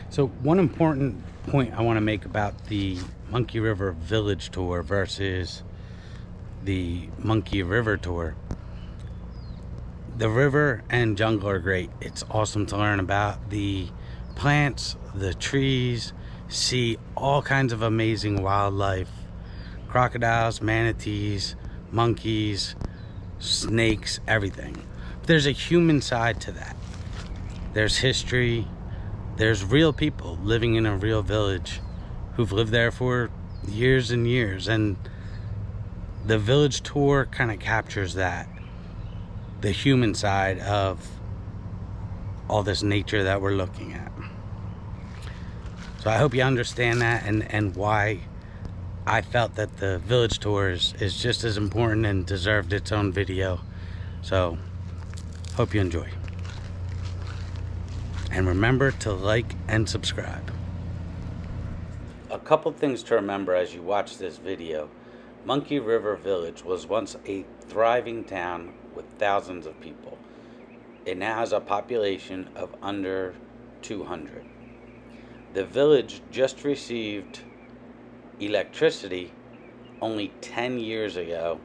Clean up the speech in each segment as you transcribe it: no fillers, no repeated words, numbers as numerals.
So one important point I want to make about the Monkey River Village Tour versus the Monkey River Tour. The river and jungle are great. It's awesome to learn about the plants, the trees, see all kinds of amazing wildlife, crocodiles, manatees, monkeys, snakes, everything. But there's a human side to that. There's history. There's real people living in a real village who've lived there for years and years, and the village tour kind of captures that, the human side of all this nature that we're looking at. So I hope you understand that, and why I felt that the village tour is just as important and deserved its own video. So hope you enjoy. And remember to like and subscribe. A couple things to remember as you watch this video. Monkey River Village was once a thriving town with thousands of people. It now has a population of under 200. The village just received electricity only 10 years ago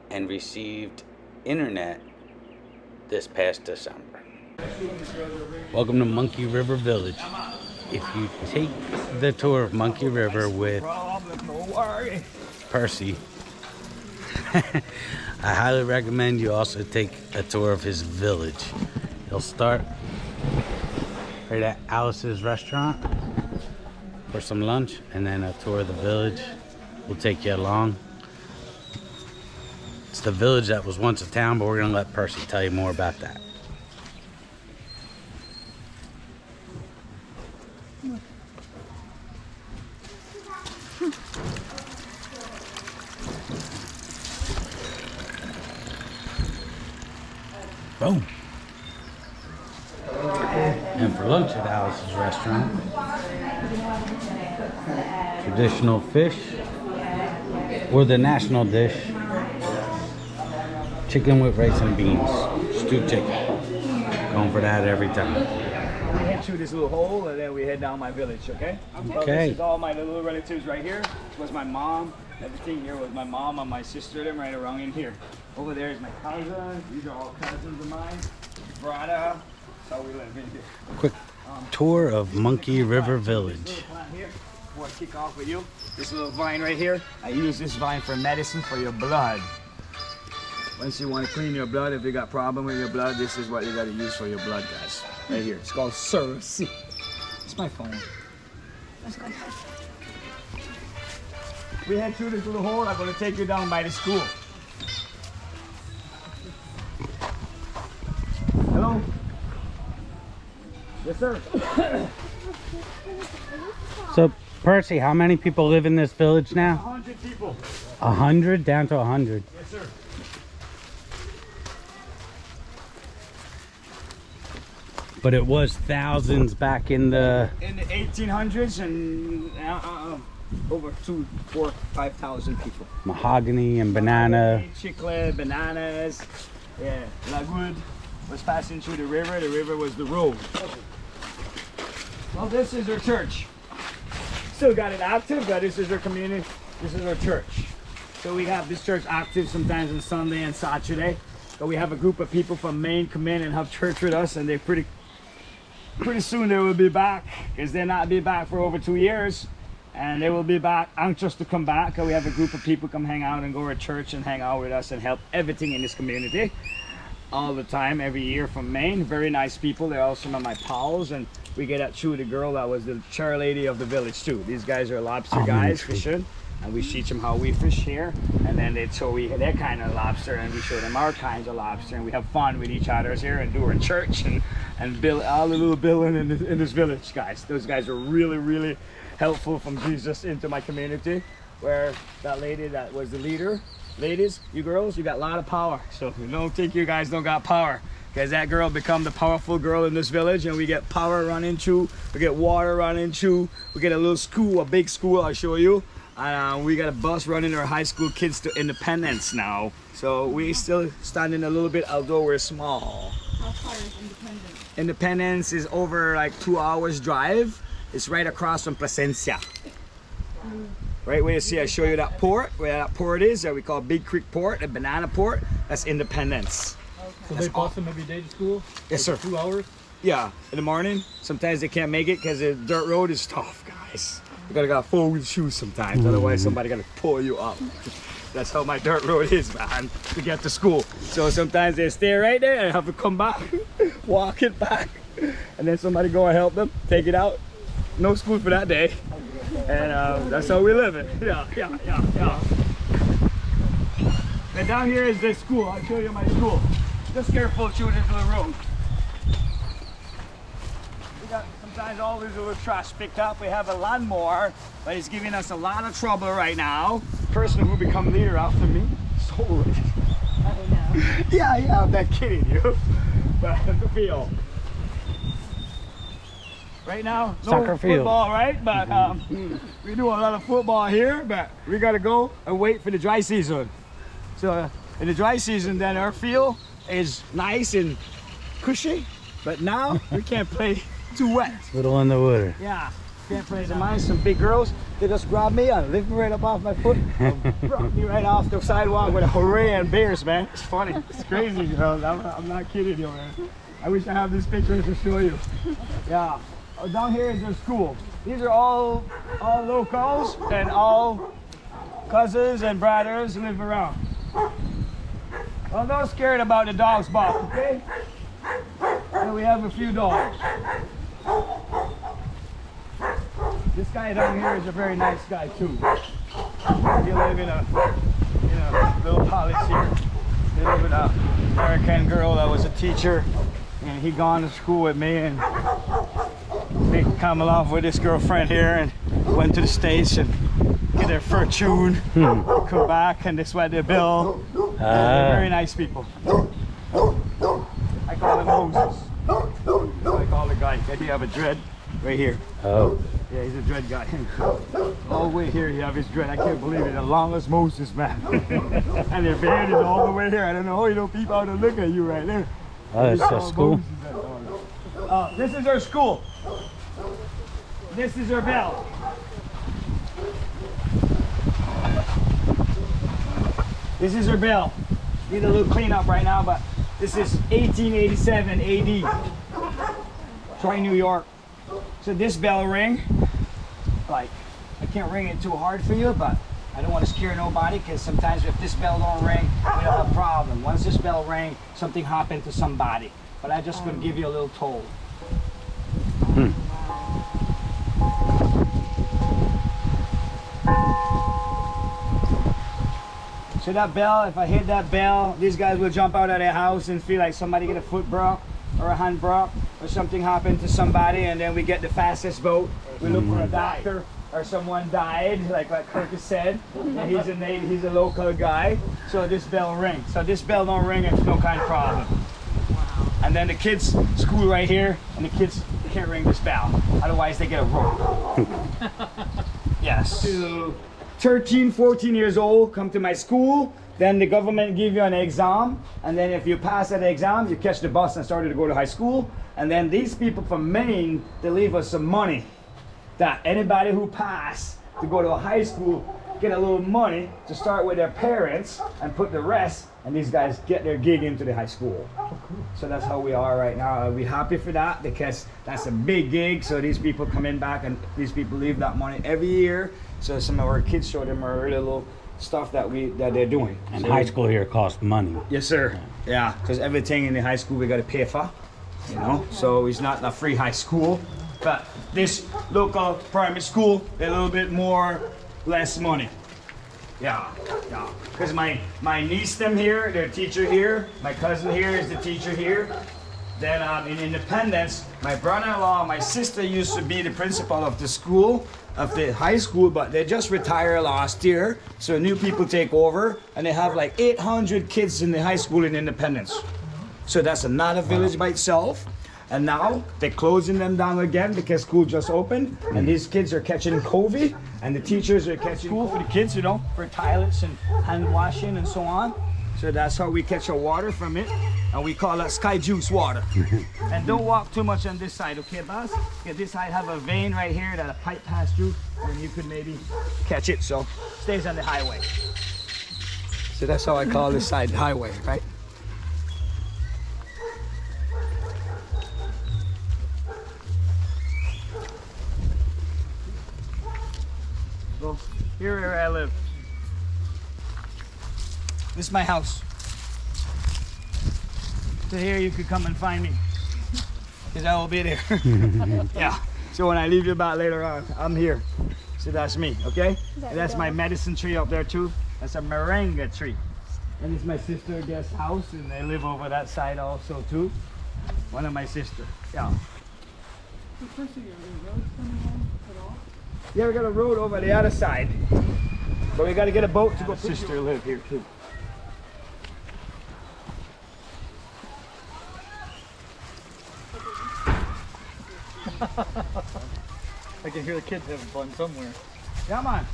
and received internet this past December. Welcome to Monkey River Village. If you take the tour of Monkey River with Percy, I highly recommend you also take a tour of his village. He'll start right at Alice's restaurant for some lunch, and then a tour of the village will take you along. It's the village that was once a town, but we're going to let Percy tell you more about that. Boom. And for lunch at Alice's restaurant, traditional fish, or the national dish, chicken with rice and beans, stewed chicken. Going for that every time. We head through this little hole and then we head down my village, okay? So this is all my little relatives right here. This was my mom. Everything here was my mom and my sister, them right around in here. Over there is my cousin. These are all cousins of mine. Brother. That's how we live in here. Quick tour of Monkey River Village. Before I kick off with you, this little vine right here, I use this vine for medicine for your blood. Once you want to clean your blood, if you got problem with your blood, this is what you got to use for your blood, guys. Right here. It's called Percy. It's my phone. We head through this little hole. I'm going to take you down by the school. Hello? Yes, sir. So, Percy, how many people live in this village now? 100 people. 100? Down to 100. Yes, sir. But it was thousands back in the 1800s, and over 2,000, 4,000, 5,000 people. mahogany and banana. Chicle, bananas, yeah, lagwood was passing through the river. The river was the road. Well, this is our church. Still got it active, but this is our community. This is our church. So we have this church active sometimes on Sunday and Saturday. But we have a group of people from Maine come in and have church with us, and they're pretty soon they will be back, because they're not be back for over 2 years, and they will be back anxious to come back. We have a group of people come hang out and go to church and hang out with us and help everything in this community all the time, every year, from Maine. Very nice people. They're all some of my pals, and we get at Chew, the girl that was the chair lady of the village too. These guys are lobster guys fishing, and we teach them how we fish here, and then they show their kind of lobster, and we show them our kinds of lobster, and we have fun with each other here and do our church and build all the little building in this village, guys. Those guys are really helpful from Jesus into my community, where that lady that was the leader. Ladies, you girls, you got a lot of power, so you don't think you guys don't got power, because that girl become the powerful girl in this village, and we get power running through, we get water running through, we get a little school, a big school, I'll show you. We got a bus running our high school kids to independence now. So we still standing a little bit, although we're small. How far is independence? Independence is over like 2 hours drive. It's right across from Placencia. Right where you see, I show you that port, where that port is, that we call Big Creek Port, a banana port. That's Independence. So they bus them every day to school? Yes, sir. 2 hours? Yeah, in the morning. Sometimes they can't make it because the dirt road is tough, guys. You gotta got 4-wheel shoes sometimes, otherwise somebody gotta pull you up. That's how my dirt road is, man, to get to school. So sometimes they stay right there and I have to come back, walk it back, and then somebody go and help them, take it out. No school for that day. And that's how we live it. Yeah. And down here is the school. I'll show you my school. Just careful shooting into the road. We got sometimes all these little trash picked up. We have a lawnmower, but it's giving us a lot of trouble right now. Person who become leader after me. So rich. Oh no. Yeah, I'm not kidding you. But the field. Right now, no Soccer field. football, right? But we do a lot of football here, but we gotta go and wait for the dry season. So in the dry season, then our field is nice and cushy, but now we can't play too wet. Little in the water. Yeah, can't play. So mine, some big girls, they just grab me and lift me right up off my foot, and drop me right off the sidewalk with a hooray and bears, man. It's funny, it's crazy, you know. I'm not kidding you, man. I wish I have these pictures to show you. Yeah. Down here is their school. These are all locals and all cousins and brothers live around. Well, don't scared about the dogs bark, okay? And we have a few dogs. This guy down here is a very nice guy too. They live in a little palace here. They live with an American girl that was a teacher, and he gone to school with me, and they come along with this girlfriend here and went to the States and get their fortune, come back, and they sweat their bill. They're very nice people. I call him Moses. I call the guy. I do have a dread right here. Oh. Yeah, he's a dread guy. All the way here, you have his dread. I can't believe it. The longest Moses, man. And their beard is all the way here. I don't know how you don't people out and look at you right there. Oh, it's a school? This is our school. This is our bell. This is our bell. Need a little cleanup right now, but this is 1887 AD. Troy, New York. So this bell ring, like, I can't ring it too hard for you, but I don't want to scare nobody, because sometimes if this bell don't ring, we don't have a problem. Once this bell ring, something happened to somebody. But I just gonna give you a little toll. So that bell, if I hit that bell, these guys will jump out of their house and feel like somebody get a foot broke or a hand broke or something happened to somebody, and then we get the fastest boat. We look for a doctor or someone died, like Kirkus said, and he's a local guy. So this bell rings. So this bell don't ring, it's no kind of problem. And then the kids school right here, and the kids can't ring this bell, otherwise they get a rope. Yes. To 13, 14 years old, come to my school, then the government give you an exam, and then if you pass that exam, you catch the bus and started to go to high school. And then these people from Maine, they leave us some money, that anybody who passed to go to a high school get a little money to start with their parents and put the rest, and these guys get their gig into the high school. So that's how we are right now. We're happy for that, because that's a big gig. So these people come in back, and these people leave that money every year. So some of our kids show them our little stuff that they're doing. And so high school here costs money. Yes, sir. Yeah, because everything in the high school we got to pay for, you know. So it's not a free high school. But this local primary school, they're a little bit more, less money. Yeah. Because my niece, them here, their teacher here. My cousin here is the teacher here. Then in Independence, my brother-in-law, my sister used to be the principal of the school, of the high school, but they just retired last year. So new people take over, and they have like 800 kids in the high school in Independence. So that's another village by itself. And now they're closing them down again because school just opened, and these kids are catching COVID, and the teachers are catching school for the kids, you know, for toilets and hand washing and so on. So that's how we catch our water from it. And we call that sky juice water. And don't walk too much on this side, okay, boss? Yeah, this side have a vein right here that a pipe passed through, and you could maybe catch it. So stays on the highway. So that's how I call this side highway, right? So here where I live. This is my house. So here you could come and find me, because I will be there. Yeah. So when I leave you back later on, I'm here. So that's me, okay? And that's my medicine tree up there too. That's a moringa tree. And it's my sister guest house, and they live over that side also too. One of my sisters. Yeah. Percy, are there roads coming along at all? Yeah, we got a road over the other side, but we got to get a boat to go. Sister live here too. I can hear the kids having fun somewhere. Come on.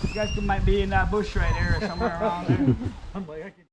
You guys might be in that bush right there or somewhere around there. I'm like, I can